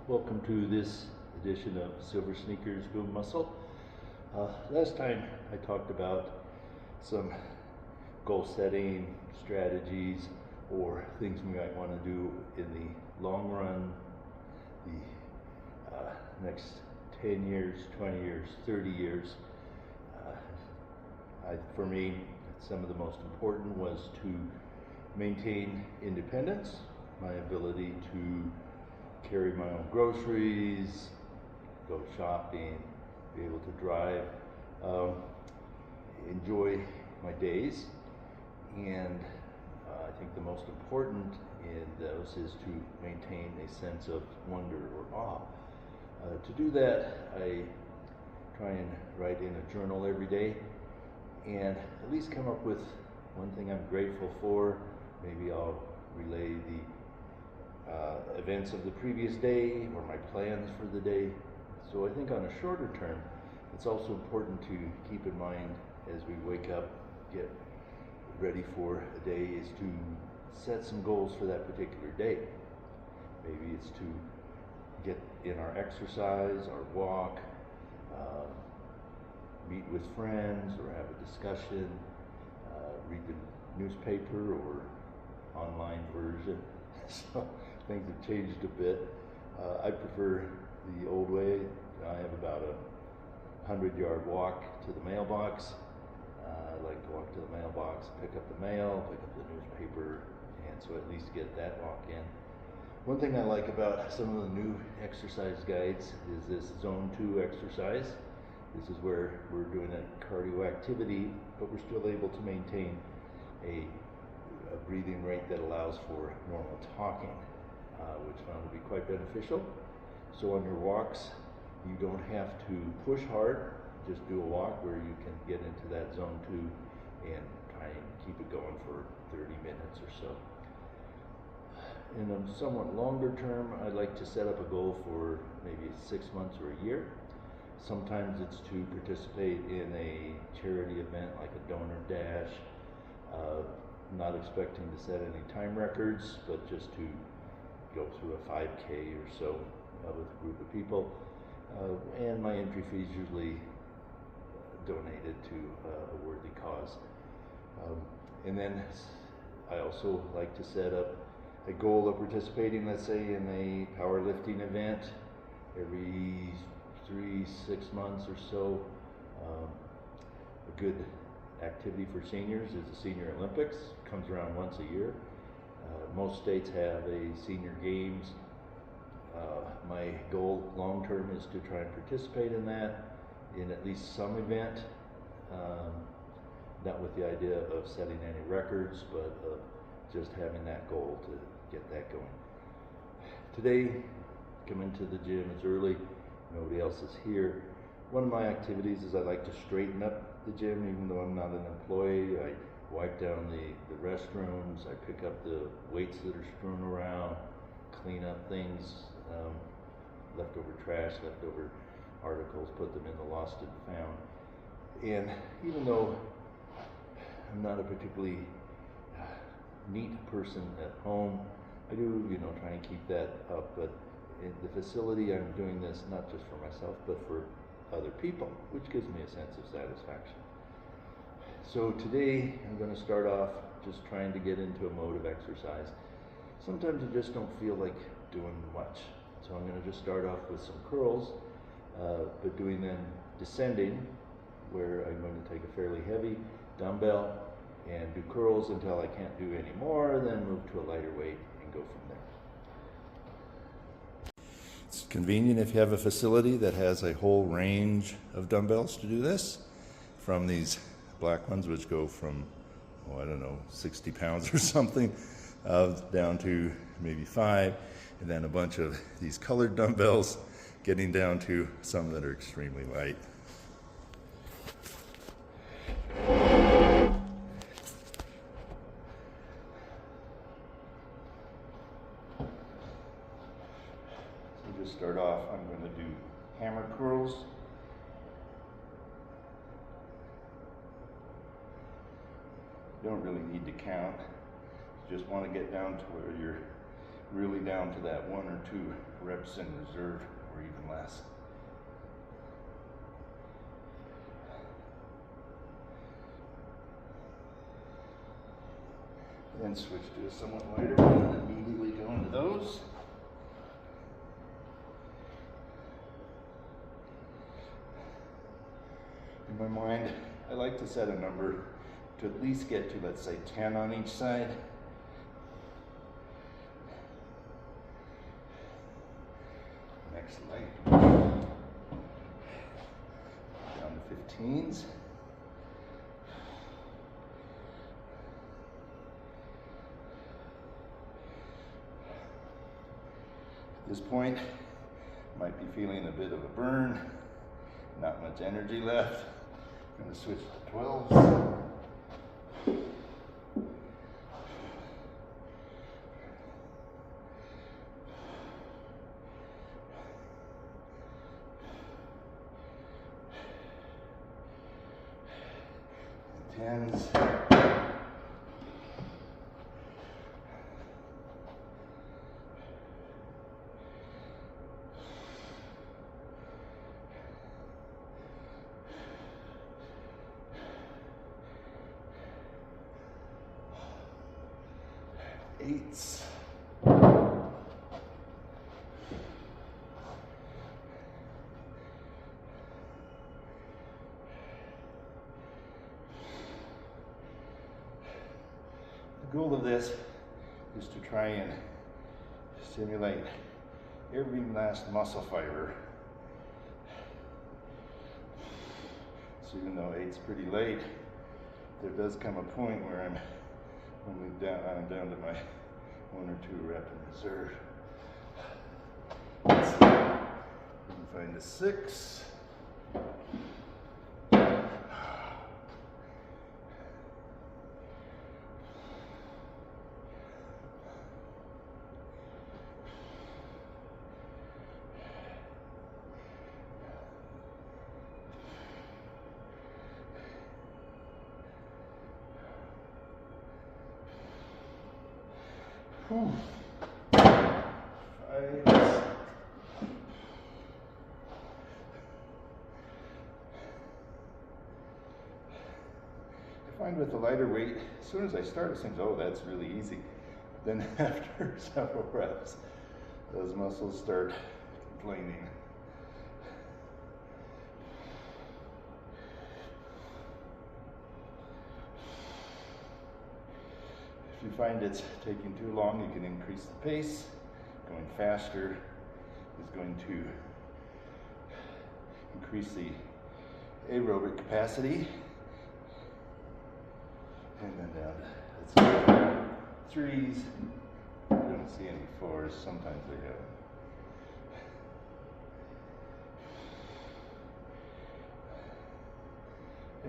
Welcome to this edition of Silver Sneakers Boom Muscle. Last time I talked about some goal setting strategies or things we might want to do in the long run, the next 10 years, 20 years, 30 years. For me, some of the most important was to maintain independence, my ability to carry my own groceries, go shopping, be able to drive, enjoy my days. And I think the most important in those is to maintain a sense of wonder or awe. To do that, I try and write in a journal every day and at least come up with one thing I'm grateful for. Maybe I'll relay the events of the previous day or my plans for the day. So I think on a shorter term, it's also important to keep in mind as we wake up, get ready for a day, is to set some goals for that particular day. Maybe it's to get in our exercise, our walk, meet with friends or have a discussion, read the newspaper or online version. So things have changed a bit. I prefer the old way. I have about a 100-yard walk to the mailbox. I like to walk to the mailbox, pick up the mail, pick up the newspaper, and so at least get that walk in. One thing I like about some of the new exercise guides is this zone 2 exercise. This is where we're doing a cardio activity, but we're still able to maintain a breathing rate that allows for normal talking, which I found to be quite beneficial. So on your walks, you don't have to push hard, just do a walk where you can get into that zone 2 and try and keep it going for 30 minutes or so. In a somewhat longer term, I'd like to set up a goal for maybe 6 months or a year. Sometimes it's to participate in a charity event like a donor dash. Not expecting to set any time records, but just to go through a 5K or so with a group of people. And my entry fee is usually donated to a worthy cause. And then I also like to set up a goal of participating, let's say, in a powerlifting event every 3-6 months or so. A good activity for seniors is the Senior Olympics. Comes around once a year. Most states have a senior games. My goal long term is to try and participate in that, in at least some event, not with the idea of setting any records, but of just having that goal to get that going. Today, come into the gym, it's early, nobody else is here. One of my activities is I like to straighten up the gym, even though I'm not an employee. I wipe down the restrooms, I pick up the weights that are strewn around, clean up things, leftover trash, leftover articles, put them in the lost and found. And even though I'm not a particularly neat person at home, I do, try and keep that up. But in the facility, I'm doing this not just for myself, but for other people, which gives me a sense of satisfaction. So today I'm going to start off just trying to get into a mode of exercise. Sometimes you just don't feel like doing much. So I'm going to just start off with some curls, but doing them descending, where I'm going to take a fairly heavy dumbbell and do curls until I can't do any more, then move to a lighter weight and go from there. It's convenient if you have a facility that has a whole range of dumbbells to do this, from these black ones, which go from, 60 pounds or something, down to maybe 5, and then a bunch of these colored dumbbells, getting down to some that are extremely light. So just start off, I'm going to do hammer curls. You don't really need to count. You just want to get down to where you're really down to that 1 or 2 reps in reserve or even less. Then switch to a somewhat lighter one and immediately go into those. In my mind, I like to set a number to at least get to, let's say, 10 on each side. Next leg. Down to 15s. At this point, might be feeling a bit of a burn, not much energy left. I'm going to switch to 12s. Tens. Eights. The goal of this is to try and stimulate every last muscle fiber. So even though 8's pretty late, there does come a point where I'm down to my 1 or 2 rep in reserve. Let's see. We can find a 6. Whew. 5s. I find with the lighter weight, as soon as I start, it seems, oh, that's really easy. Then after several reps, those muscles start complaining. If you find it's taking too long, you can increase the pace. Going faster is going to increase the aerobic capacity. And then down, let's go 3s. I don't see any 4s, sometimes they have.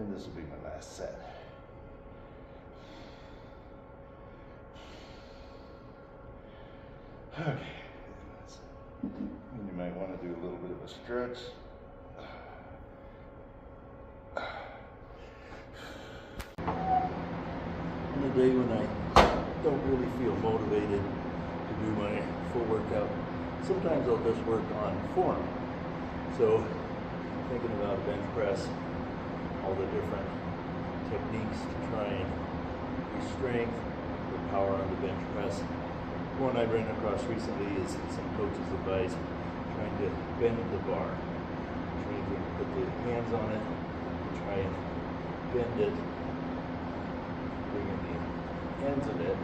And this will be my last set. Okay, and you might want to do a little bit of a stretch. On a day when I don't really feel motivated to do my full workout, sometimes I'll just work on form. So I'm thinking about bench press, all the different techniques to try and increase strength, the power on the bench press. One I ran across recently is some coach's advice, trying to bend the bar, trying to put the hands on it, and try and bend it, bringing the ends of it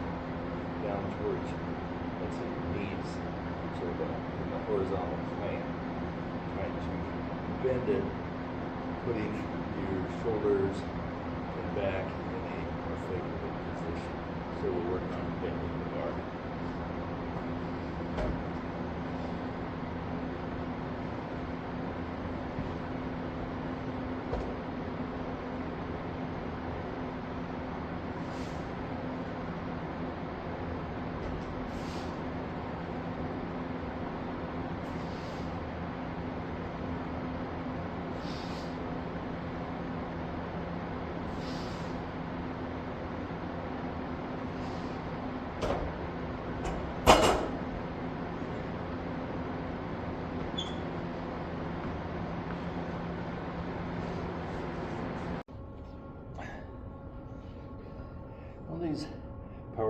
down towards, let's say, your knees, sort of in the horizontal plane, trying to bend it, putting your shoulders and back in a more favorable position. So we're working on bending the bar.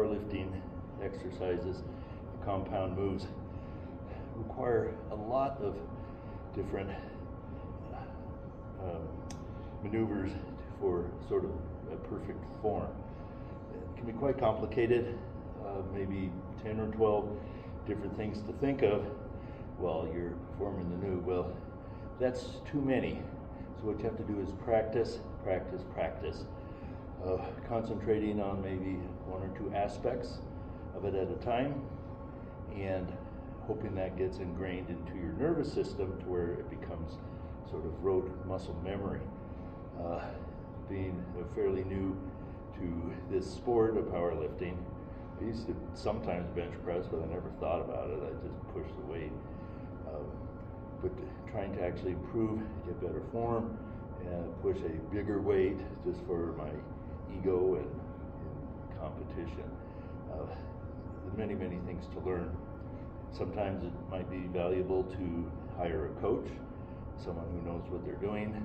powerlifting exercises, the compound moves, require a lot of different maneuvers for sort of a perfect form. It can be quite complicated, maybe 10 or 12 different things to think of while you're performing the move. Well, that's too many. So what you have to do is practice, practice, practice. Concentrating on maybe one or two aspects of it at a time, and hoping that gets ingrained into your nervous system to where it becomes sort of rote muscle memory. Being fairly new to this sport of powerlifting, I used to sometimes bench press, but I never thought about it. I just pushed the weight. But trying to actually improve, get better form, and push a bigger weight just for my ego and competition. Many things to learn. Sometimes it might be valuable to hire a coach, someone who knows what they're doing.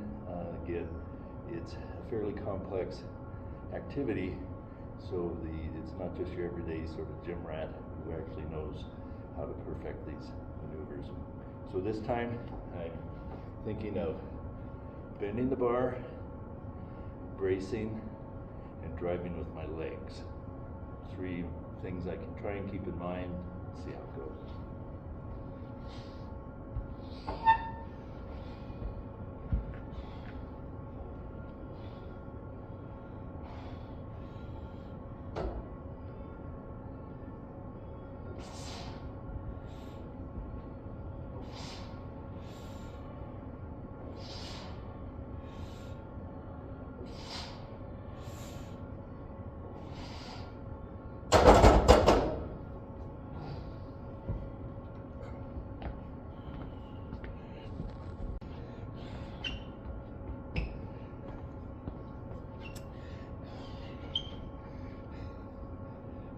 Again, it's a fairly complex activity, so it's not just your everyday sort of gym rat who actually knows how to perfect these maneuvers. So this time I'm thinking of bending the bar, bracing, and driving with my legs. 3 things I can try and keep in mind, see how it goes.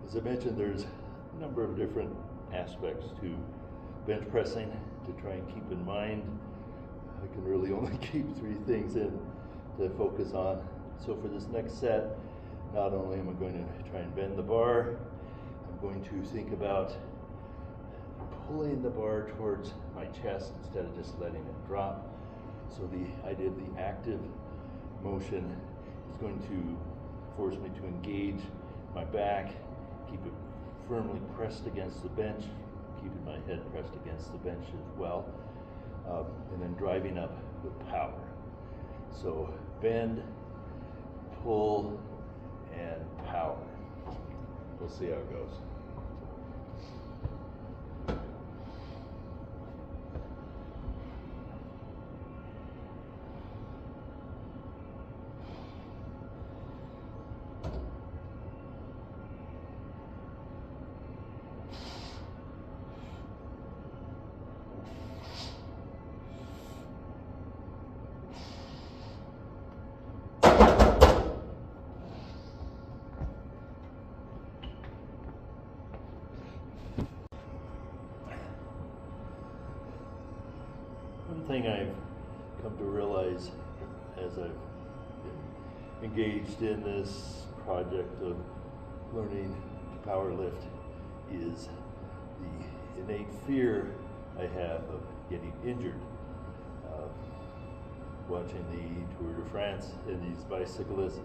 As I mentioned, there's a number of different aspects to bench pressing to try and keep in mind. I can really only keep 3 things in to focus on. So for this next set, not only am I going to try and bend the bar, I'm going to think about pulling the bar towards my chest instead of just letting it drop. So the idea of the active motion is going to force me to engage my back, keep it firmly pressed against the bench, keeping my head pressed against the bench as well, and then driving up with power. So bend, pull, and power. We'll see how it goes. One thing I've come to realize as I've been engaged in this project of learning to powerlift is the innate fear I have of getting injured. Watching the Tour de France and these bicyclists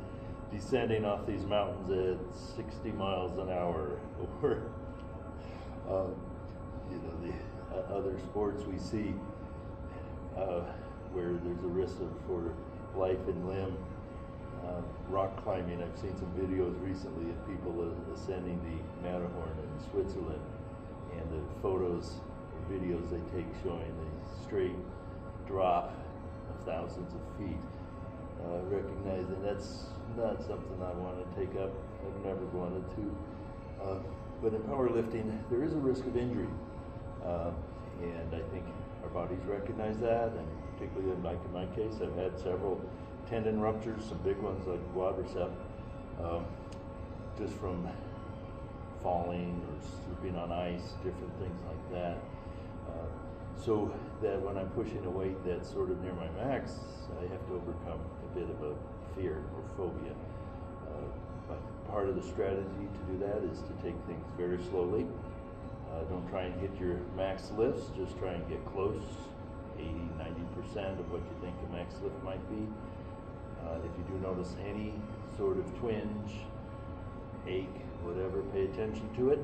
descending off these mountains at 60 miles an hour, or the other sports we see where there's a risk for life and limb. Rock climbing, I've seen some videos recently of people ascending the Matterhorn in Switzerland, and the photos or videos they take showing the straight drop of thousands of feet. Recognizing that's not something I want to take up. I've never wanted to. But in powerlifting, there is a risk of injury. And I think our bodies recognize that, and particularly in my case, I've had several tendon ruptures, some big ones like quadricep, just from falling or slipping on ice, different things like that. So that when I'm pushing a weight that's sort of near my max, I have to overcome a bit of a fear or phobia. Part of the strategy to do that is to take things very slowly. Don't try and hit your max lifts, just try and get close, 80–90% of what you think a max lift might be. If you do notice any sort of twinge, ache, whatever, pay attention to it,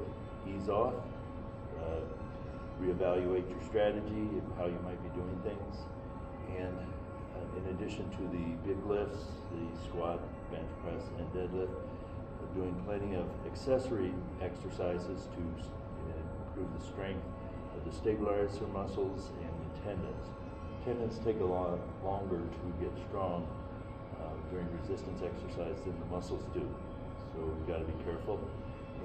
ease off, reevaluate your strategy and how you might be doing things. And in addition to the big lifts, the squat, bench press, and deadlift, doing plenty of accessory exercises to improve the strength of the stabilizer muscles and the tendons. Tendons take a lot longer to get strong during resistance exercise than the muscles do, so we've got to be careful.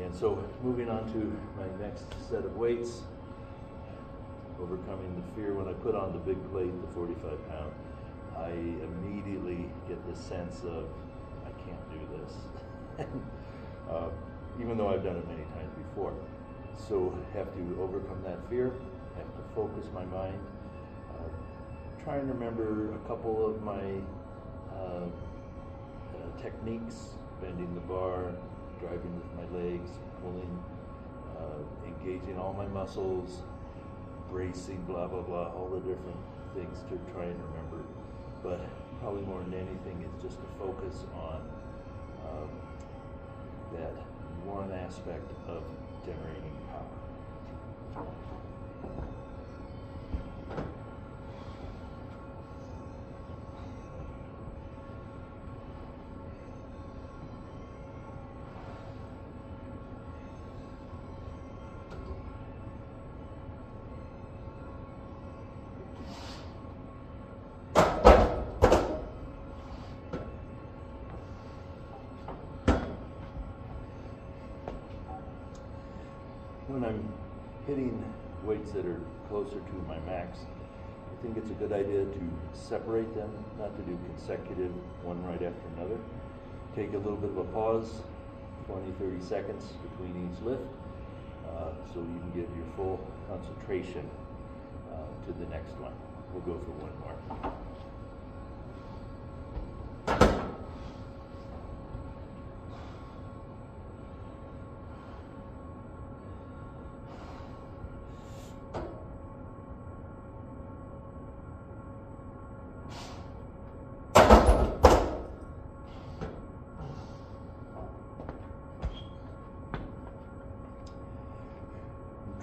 And so moving on to my next set of weights, overcoming the fear when I put on the big plate, the 45-pound, I immediately get this sense of I can't do this. Even though I've done it many times before. So have to overcome that fear, have to focus my mind, try and remember a couple of my techniques, bending the bar, driving with my legs, pulling, engaging all my muscles, bracing, blah, blah, blah, all the different things to try and remember. But probably more than anything is just to focus on that one aspect of generating power. When I'm hitting weights that are closer to my max, I think it's a good idea to separate them, not to do consecutive, one right after another. Take a little bit of a pause, 20–30 seconds between each lift, so you can give your full concentration to the next one. We'll go for one more.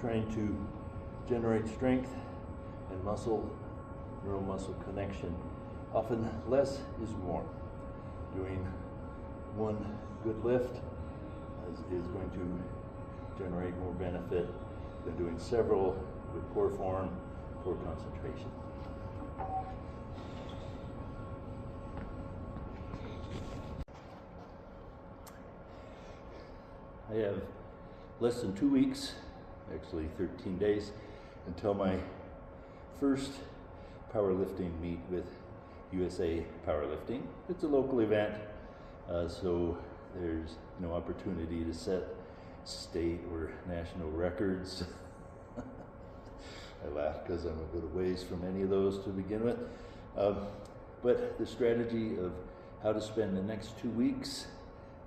Trying to generate strength and neural-muscle connection. Often less is more. Doing one good lift is going to generate more benefit than doing several with poor form, poor concentration. I have less than 2 weeks, actually 13 days, until my first powerlifting meet with USA Powerlifting. It's a local event, so there's no opportunity to set state or national records. I laugh because I'm a good ways from any of those to begin with. But the strategy of how to spend the next 2 weeks,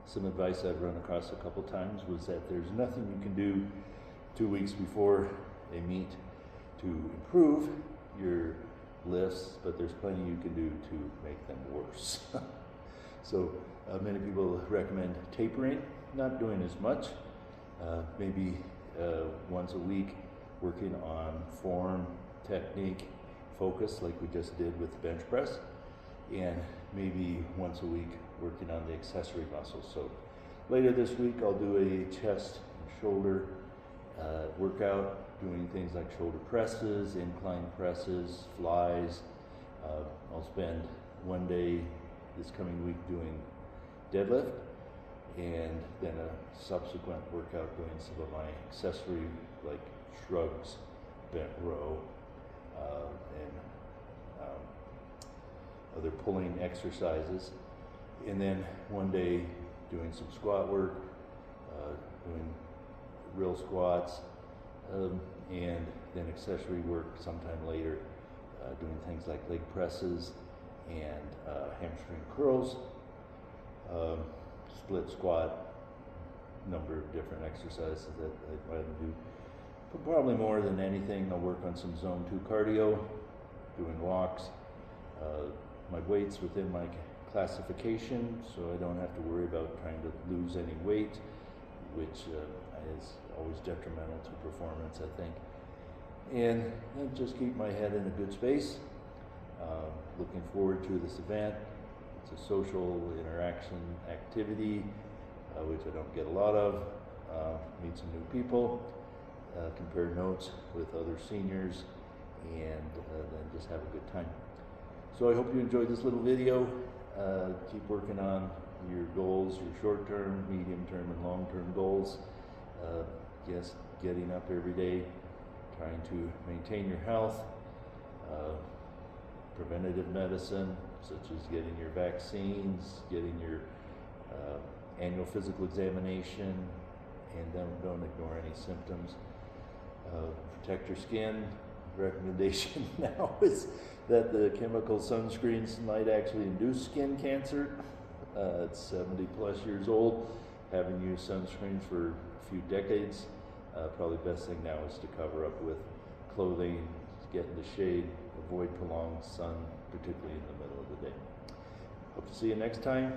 some advice I've run across a couple times was that there's nothing you can do 2 weeks before a meet to improve your lifts, but there's plenty you can do to make them worse. So many people recommend tapering, not doing as much, maybe once a week, working on form, technique, focus like we just did with the bench press, and maybe once a week working on the accessory muscles. So later this week I'll do a chest and shoulder workout, doing things like shoulder presses, incline presses, flies. I'll spend one day this coming week doing deadlift, and then a subsequent workout doing some of my accessory like shrugs, bent row, and other pulling exercises. And then one day doing some squat work, doing real squats, and then accessory work sometime later, doing things like leg presses and hamstring curls. split squat, number of different exercises that I plan to do. But probably more than anything, I'll work on some zone 2 cardio, doing walks, my weights within my classification, so I don't have to worry about trying to lose any weight, which is always detrimental to performance, I think. And just keep my head in a good space. Looking forward to this event. It's a social interaction activity, which I don't get a lot of. Meet some new people, compare notes with other seniors, and then just have a good time. So I hope you enjoyed this little video. Keep working on your goals, your short-term, medium-term, and long-term goals. Yes, getting up every day, trying to maintain your health, preventative medicine, such as getting your vaccines, getting your annual physical examination, and then don't ignore any symptoms. Protect your skin. Recommendation now is that the chemical sunscreens might actually induce skin cancer. It's 70 plus years old, having used sunscreen for a few decades. Probably best thing now is to cover up with clothing, get in the shade, avoid prolonged sun, particularly in the middle of the day. Hope to see you next time.